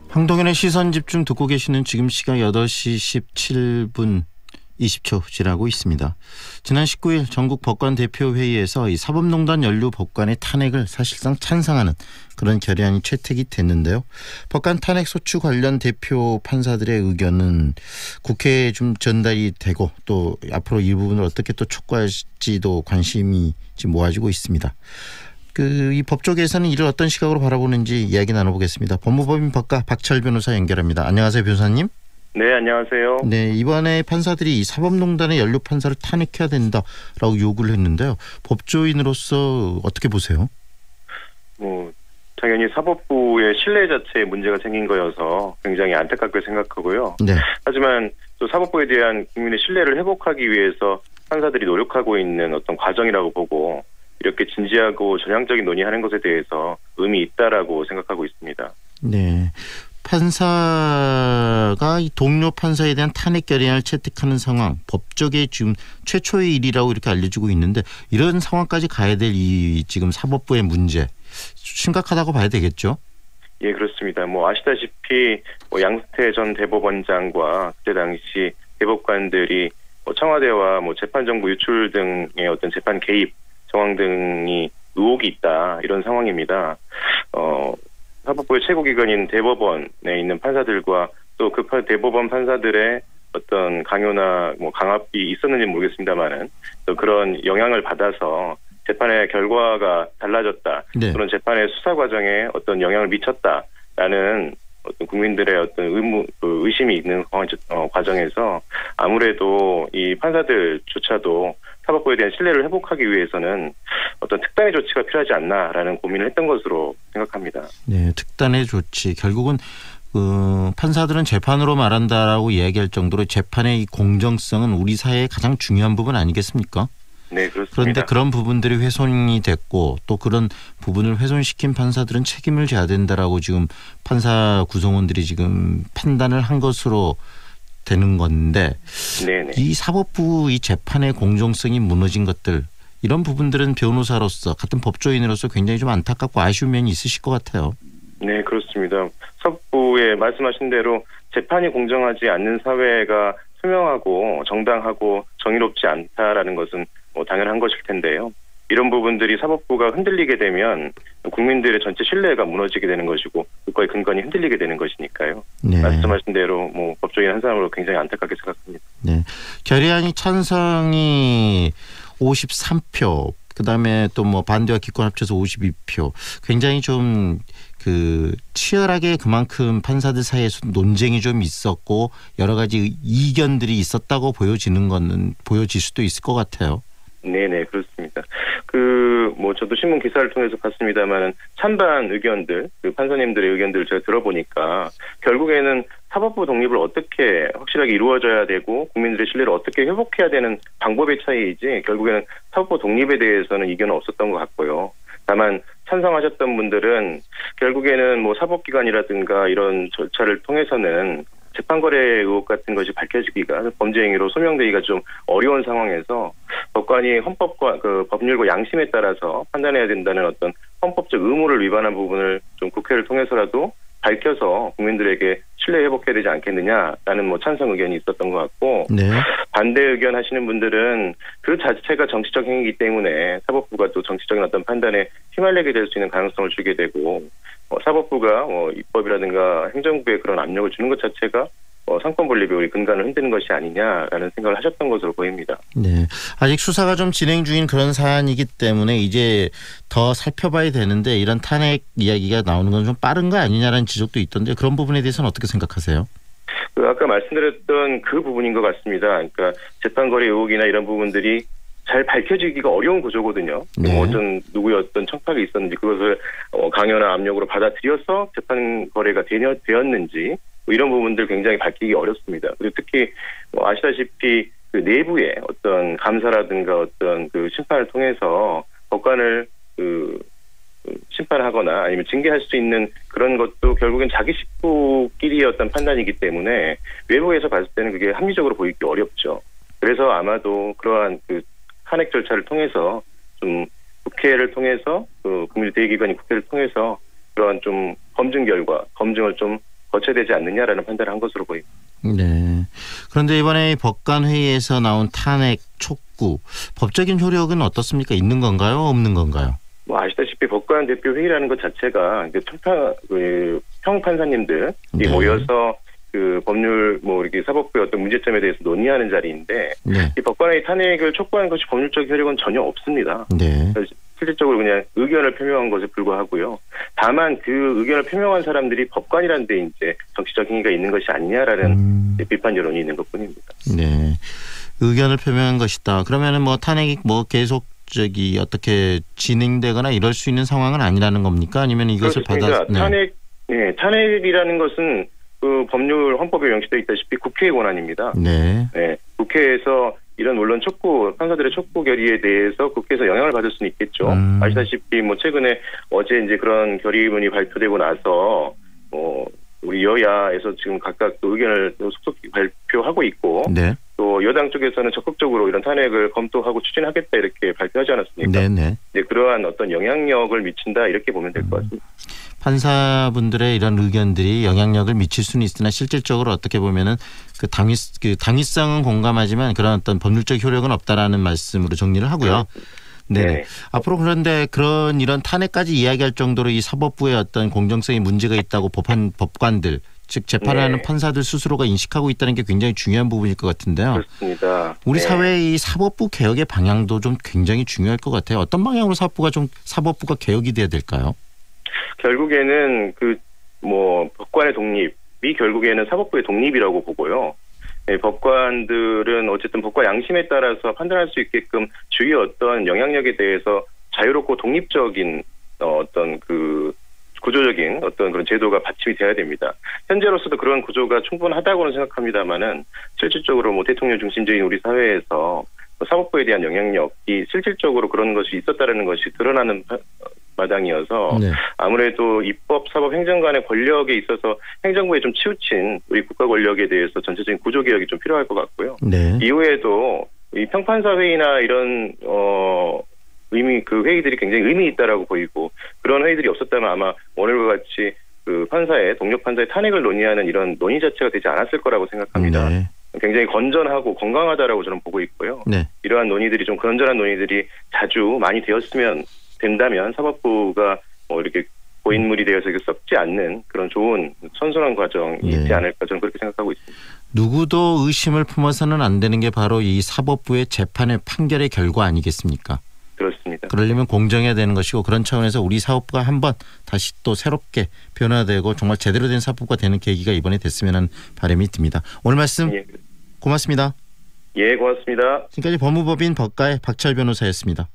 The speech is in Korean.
황동현의 시선집중 듣고 계시는 지금 시각 8시 17분 20초 지나고 있습니다. 지난 19일 전국 법관 대표회의에서 이 사법농단 연루 법관의 탄핵을 사실상 찬성하는 그런 결의안이 채택이 됐는데요. 법관 탄핵 소추 관련 대표 판사들의 의견은 국회에 좀 전달이 되고 또 앞으로 이 부분을 어떻게 또 촉구할지도 관심이 지금 모아지고 있습니다. 이 법조계에서는 이를 어떤 시각으로 바라보는지 이야기 나눠보겠습니다. 법무법인 법가 박철 변호사 연결합니다. 안녕하세요, 변호사님. 네, 안녕하세요. 네, 이번에 판사들이 이 사법농단의 연루 판사를 탄핵해야 된다라고 요구를 했는데요. 법조인으로서 어떻게 보세요? 당연히 사법부의 신뢰 자체에 문제가 생긴 거여서 굉장히 안타깝게 생각하고요. 네. 하지만 또 사법부에 대한 국민의 신뢰를 회복하기 위해서 판사들이 노력하고 있는 어떤 과정이라고 보고 이렇게 진지하고 전향적인 논의하는 것에 대해서 의미 있다라고 생각하고 있습니다. 네. 판사가 이 동료 판사에 대한 탄핵 결의안을 채택하는 상황, 법조계 지금 최초의 일이라고 이렇게 알려지고 있는데 이런 상황까지 가야 될 이 지금 사법부의 문제 심각하다고 봐야 되겠죠? 예, 그렇습니다. 아시다시피 양승태 전 대법원장과 그때 당시 대법관들이 청와대와 재판정보 유출 등의 어떤 재판 개입 정황 등이 의혹이 있다 이런 상황입니다. 사법부의 최고기관인 대법원에 있는 판사들과 또 그 대법원 판사들의 어떤 강요나 강압이 있었는지 모르겠습니다만은 또 그런 영향을 받아서 재판의 결과가 달라졌다. 네. 또는 재판의 수사 과정에 어떤 영향을 미쳤다라는 어떤 국민들의 어떤 의심이 있는 과정에서 아무래도 이 판사들조차도 사법부에 대한 신뢰를 회복하기 위해서는 어떤 특단의 조치가 필요하지 않나라는 고민을 했던 것으로 생각합니다. 네, 특단의 조치. 결국은 판사들은 재판으로 말한다라고 이야기할 정도로 재판의 이 공정성은 우리 사회의 가장 중요한 부분 아니겠습니까? 네, 그렇습니다. 그런데 그런 부분들이 훼손이 됐고 또 그런 부분을 훼손시킨 판사들은 책임을 져야 된다라고 지금 판사 구성원들이 지금 판단을 한 것으로 되는 건데 네네. 이 사법부 이 재판의 공정성이 무너진 것들 이런 부분들은 변호사로서 같은 법조인으로서 굉장히 좀 안타깝고 아쉬운 면이 있으실 것 같아요. 네, 그렇습니다. 사법부에 말씀하신 대로 재판이 공정하지 않는 사회가 투명하고 정당하고 정의롭지 않다라는 것은 당연한 것일 텐데요. 이런 부분들이 사법부가 흔들리게 되면 국민들의 전체 신뢰가 무너지게 되는 것이고 국가의 근간이 흔들리게 되는 것이니까요. 네. 말씀하신 대로 법조인 한 사람으로 굉장히 안타깝게 생각합니다. 네, 결의안이 찬성이 53표, 그다음에 또 반대와 기권 합쳐서 52표. 굉장히 좀 치열하게 그만큼 판사들 사이에서 논쟁이 좀 있었고 여러 가지 이견들이 있었다고 보여질 수도 있을 것 같아요. 네네, 그렇습니다. 저도 신문 기사를 통해서 봤습니다만 찬반 의견들, 판사님들의 의견들을 제가 들어보니까 결국에는 사법부 독립을 어떻게 확실하게 이루어져야 되고 국민들의 신뢰를 어떻게 회복해야 되는 방법의 차이이지 결국에는 사법부 독립에 대해서는 이견은 없었던 것 같고요. 다만 찬성하셨던 분들은 결국에는 사법기관이라든가 이런 절차를 통해서는 재판거래 의혹 같은 것이 밝혀지기가 범죄 행위로 소명되기가 좀 어려운 상황에서 법관이 헌법과 법률과 양심에 따라서 판단해야 된다는 어떤 헌법적 의무를 위반한 부분을 좀 국회를 통해서라도 밝혀서 국민들에게 신뢰 회복해야 되지 않겠느냐라는 찬성 의견이 있었던 것 같고 네. 반대 의견 하시는 분들은 그 자체가 정치적 행위이기 때문에 사법부가 또 정치적인 어떤 판단에 휘말리게 될 수 있는 가능성을 주게 되고 사법부가 입법이라든가 행정부에 그런 압력을 주는 것 자체가 상권 분립의 우리 근간을 흔드는 것이 아니냐라는 생각을 하셨던 것으로 보입니다. 네, 아직 수사가 좀 진행 중인 그런 사안이기 때문에 이제 더 살펴봐야 되는데 이런 탄핵 이야기가 나오는 건 좀 빠른 거 아니냐라는 지적도 있던데 그런 부분에 대해서는 어떻게 생각하세요? 아까 말씀드렸던 그 부분인 것 같습니다. 그러니까 재판거래 의혹이나 이런 부분들이 잘 밝혀지기가 어려운 구조거든요. 네. 어떤 누구의 어떤 청탁이 있었는지 그것을 강요나 압력으로 받아들여서 재판 거래가 되었는지 이런 부분들 굉장히 밝히기 어렵습니다. 그리고 특히 아시다시피 내부의 어떤 감사라든가 어떤 심판을 통해서 법관을 심판하거나 아니면 징계할 수 있는 그런 것도 결국엔 자기 식구끼리의 어떤 판단이기 때문에 외부에서 봤을 때는 그게 합리적으로 보이기 어렵죠. 그래서 아마도 그러한 탄핵 절차를 통해서 좀 국회를 통해서 국민의 대의기관인 국회를 통해서 그러한 좀 검증 결과 검증을 좀 거쳐야 되지 않느냐라는 판단을 한 것으로 보입니다. 네. 그런데 이번에 법관 회의에서 나온 탄핵 촉구 법적인 효력은 어떻습니까? 있는 건가요? 없는 건가요? 뭐 아시다시피 법관 대표 회의라는 것 자체가 이제 평판사님들이 네. 모여서 그 법률 뭐 이렇게 사법부의 어떤 문제점에 대해서 논의하는 자리인데 네. 이 법관의 탄핵을 촉구하는 것이 법률적 효력은 전혀 없습니다. 네. 실질적으로 그냥 의견을 표명한 것에 불과하고요. 다만 그 의견을 표명한 사람들이 법관이라는 데 이제 정치적 행위가 있는 것이 아니냐라는 비판 여론이 있는 것뿐입니다. 네. 의견을 표명한 것이다. 그러면은 뭐 탄핵이 뭐 계속 어떻게 진행되거나 이럴 수 있는 상황은 아니라는 겁니까? 아니면 이것을 그렇습니다. 받아 탄핵이라는 것은 그 법률 헌법에 명시되어 있다시피 국회의 권한입니다. 네. 네. 국회에서 이런 물론 판사들의 촉구 결의에 대해서 국회에서 영향을 받을 수는 있겠죠. 아시다시피 뭐 최근에 어제 이제 그런 결의문이 발표되고 나서 우리 여야에서 지금 각각 또 의견을 속속히 발표하고 있고 네. 또 여당 쪽에서는 적극적으로 이런 탄핵을 검토하고 추진하겠다 이렇게 발표하지 않았습니까? 네네. 이제 그러한 어떤 영향력을 미친다 이렇게 보면 될 것 같습니다. 판사분들의 이런 의견들이 영향력을 미칠 수는 있으나 실질적으로 어떻게 보면은 그 당위성은 공감하지만 그런 어떤 법률적 효력은 없다라는 말씀으로 정리를 하고요. 네. 네. 앞으로 그런데 이런 탄핵까지 이야기할 정도로 이 사법부의 어떤 공정성에 문제가 있다고 법관들 즉 재판하는 네. 판사들 스스로가 인식하고 있다는 게 굉장히 중요한 부분일 것 같은데요. 그렇습니다. 우리 네. 사회의 이 사법부 개혁의 방향도 좀 굉장히 중요할 것 같아요. 어떤 방향으로 사법부가 개혁이 돼야 될까요? 결국에는 법관의 독립이 결국에는 사법부의 독립이라고 보고요. 네, 법관들은 어쨌든 법과 양심에 따라서 판단할 수 있게끔 주위의 어떤 영향력에 대해서 자유롭고 독립적인 어떤 그 구조적인 어떤 그런 제도가 받침이 돼야 됩니다. 현재로서도 그런 구조가 충분하다고는 생각합니다만은 실질적으로 뭐 대통령 중심적인 우리 사회에서 사법부에 대한 영향력이 실질적으로 그런 것이 있었다라는 것이 드러나는 마당이어서 네. 아무래도 입법, 사법, 행정 간의 권력에 있어서 행정부에 좀 치우친 우리 국가 권력에 대해서 전체적인 구조 개혁이 좀 필요할 것 같고요. 네. 이후에도 이 평판사 회의나 이런 그 회의들이 굉장히 의미 있다라고 보이고 그런 회의들이 없었다면 아마 오늘과 같이 그 독립 판사의 탄핵을 논의하는 이런 논의 자체가 되지 않았을 거라고 생각합니다. 네. 굉장히 건전하고 건강하다라고 저는 보고 있고요. 네. 이러한 논의들이 좀 건전한 논의들이 자주 많이 된다면 사법부가 이렇게 고인물이 되어서 썩지 않는 그런 좋은 선순환 과정이 네. 있지 않을까 저는 그렇게 생각하고 있습니다. 누구도 의심을 품어서는 안 되는 게 바로 이 사법부의 재판의 판결의 결과 아니겠습니까? 그렇습니다. 그러려면 공정해야 되는 것이고 그런 차원에서 우리 사법부가 한번 다시 또 새롭게 변화되고 정말 제대로 된 사법부가 되는 계기가 이번에 됐으면 하는 바람이 듭니다. 오늘 말씀 고맙습니다. 예, 고맙습니다. 지금까지 법무법인 법가의 박철 변호사였습니다.